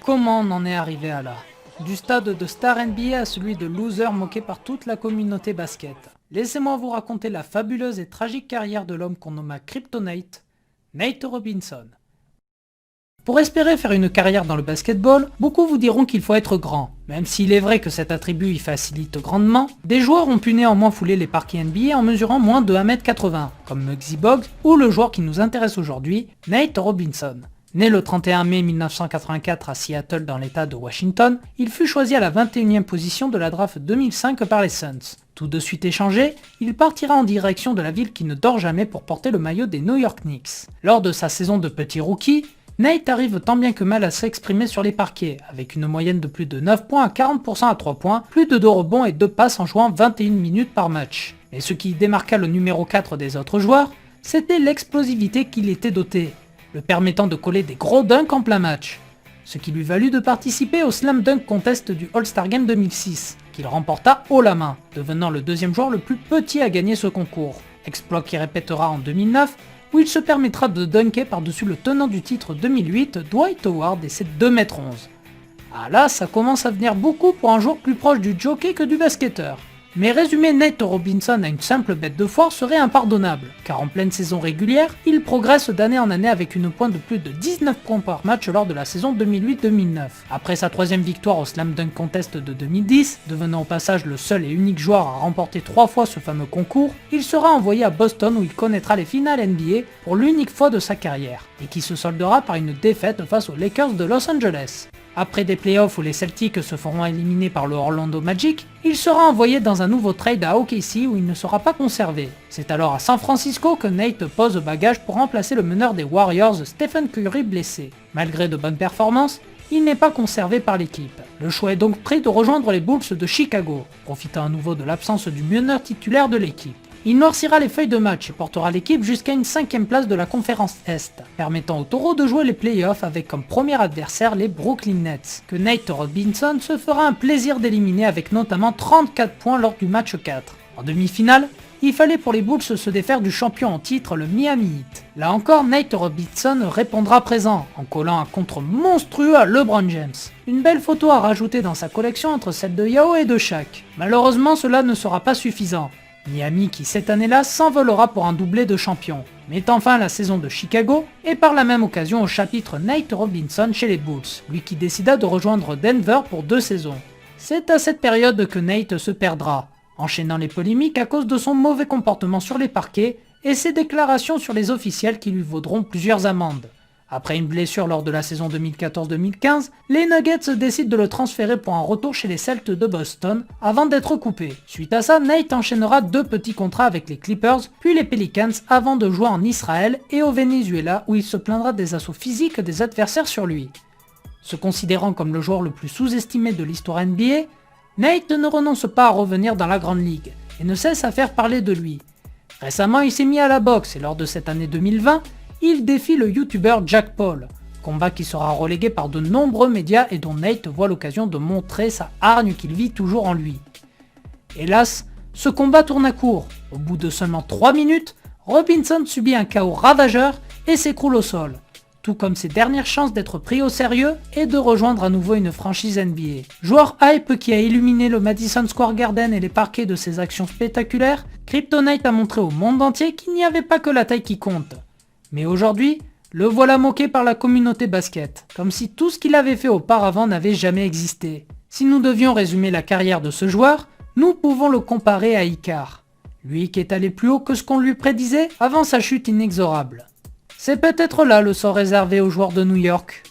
Comment on en est arrivé à là? Du stade de star NBA à celui de loser moqué par toute la communauté basket. Laissez-moi vous raconter la fabuleuse et tragique carrière de l'homme qu'on nomma Kryptonite, Nate Robinson. Pour espérer faire une carrière dans le basketball, beaucoup vous diront qu'il faut être grand. Même s'il est vrai que cet attribut y facilite grandement, des joueurs ont pu néanmoins fouler les parquets NBA en mesurant moins de 1m80, comme Muggsy Bogues ou le joueur qui nous intéresse aujourd'hui, Nate Robinson. Né le 31 mai 1984 à Seattle dans l'état de Washington, il fut choisi à la 21e position de la draft 2005 par les Suns. Tout de suite échangé, il partira en direction de la ville qui ne dort jamais pour porter le maillot des New York Knicks. Lors de sa saison de petit rookie, Nate arrive tant bien que mal à s'exprimer sur les parquets, avec une moyenne de plus de 9 points à 40% à 3 points, plus de 2 rebonds et 2 passes en jouant 21 minutes par match. Mais ce qui démarqua le numéro 4 des autres joueurs, c'était l'explosivité qu'il était doté, le permettant de coller des gros dunks en plein match. Ce qui lui valut de participer au Slam Dunk Contest du All-Star Game 2006, qu'il remporta haut la main, devenant le deuxième joueur le plus petit à gagner ce concours. Exploit qu'il répétera en 2009, où il se permettra de dunker par-dessus le tenant du titre 2008, Dwight Howard et ses 2m11. Ah là, ça commence à venir beaucoup pour un joueur plus proche du jockey que du basketteur. Mais résumer Nate Robinson à une simple bête de foire serait impardonnable, car en pleine saison régulière, il progresse d'année en année avec une pointe de plus de 19 points par match lors de la saison 2008-2009. Après sa troisième victoire au Slam Dunk Contest de 2010, devenant au passage le seul et unique joueur à remporter 3 fois ce fameux concours, il sera envoyé à Boston où il connaîtra les finales NBA pour l'unique fois de sa carrière, et qui se soldera par une défaite face aux Lakers de Los Angeles. Après des playoffs où les Celtics se feront éliminer par le Orlando Magic, il sera envoyé dans un nouveau trade à OKC où il ne sera pas conservé. C'est alors à San Francisco que Nate pose bagage pour remplacer le meneur des Warriors, Stephen Curry, blessé. Malgré de bonnes performances, il n'est pas conservé par l'équipe. Le choix est donc pris de rejoindre les Bulls de Chicago, profitant à nouveau de l'absence du meneur titulaire de l'équipe. Il noircira les feuilles de match et portera l'équipe jusqu'à une 5e place de la conférence Est, permettant aux Taureaux de jouer les playoffs avec comme premier adversaire les Brooklyn Nets, que Nate Robinson se fera un plaisir d'éliminer avec notamment 34 points lors du match 4. En demi-finale, il fallait pour les Bulls se défaire du champion en titre, le Miami Heat. Là encore, Nate Robinson répondra présent, en collant un contre monstrueux à LeBron James. Une belle photo à rajouter dans sa collection entre celle de Yao et de Shaq. Malheureusement, cela ne sera pas suffisant. Miami qui cette année-là s'envolera pour un doublé de champion, mettant fin à la saison de Chicago et par la même occasion au chapitre Nate Robinson chez les Bulls, lui qui décida de rejoindre Denver pour 2 saisons. C'est à cette période que Nate se perdra, enchaînant les polémiques à cause de son mauvais comportement sur les parquets et ses déclarations sur les officiels qui lui vaudront plusieurs amendes. Après une blessure lors de la saison 2014-2015, les Nuggets décident de le transférer pour un retour chez les Celtics de Boston avant d'être coupé. Suite à ça, Nate enchaînera 2 petits contrats avec les Clippers, puis les Pelicans avant de jouer en Israël et au Venezuela où il se plaindra des assauts physiques des adversaires sur lui. Se considérant comme le joueur le plus sous-estimé de l'histoire NBA, Nate ne renonce pas à revenir dans la Grande Ligue et ne cesse à faire parler de lui. Récemment, il s'est mis à la boxe et lors de cette année 2020, il défie le youtubeur Jack Paul, combat qui sera relégué par de nombreux médias et dont Nate voit l'occasion de montrer sa hargne qu'il vit toujours en lui. Hélas, ce combat tourne à court. Au bout de seulement 3 minutes, Robinson subit un KO ravageur et s'écroule au sol, tout comme ses dernières chances d'être pris au sérieux et de rejoindre à nouveau une franchise NBA. Joueur hype qui a illuminé le Madison Square Garden et les parquets de ses actions spectaculaires, Kryptonite a montré au monde entier qu'il n'y avait pas que la taille qui compte. Mais aujourd'hui, le voilà moqué par la communauté basket, comme si tout ce qu'il avait fait auparavant n'avait jamais existé. Si nous devions résumer la carrière de ce joueur, nous pouvons le comparer à Icar, lui qui est allé plus haut que ce qu'on lui prédisait avant sa chute inexorable. C'est peut-être là le sort réservé aux joueurs de New York.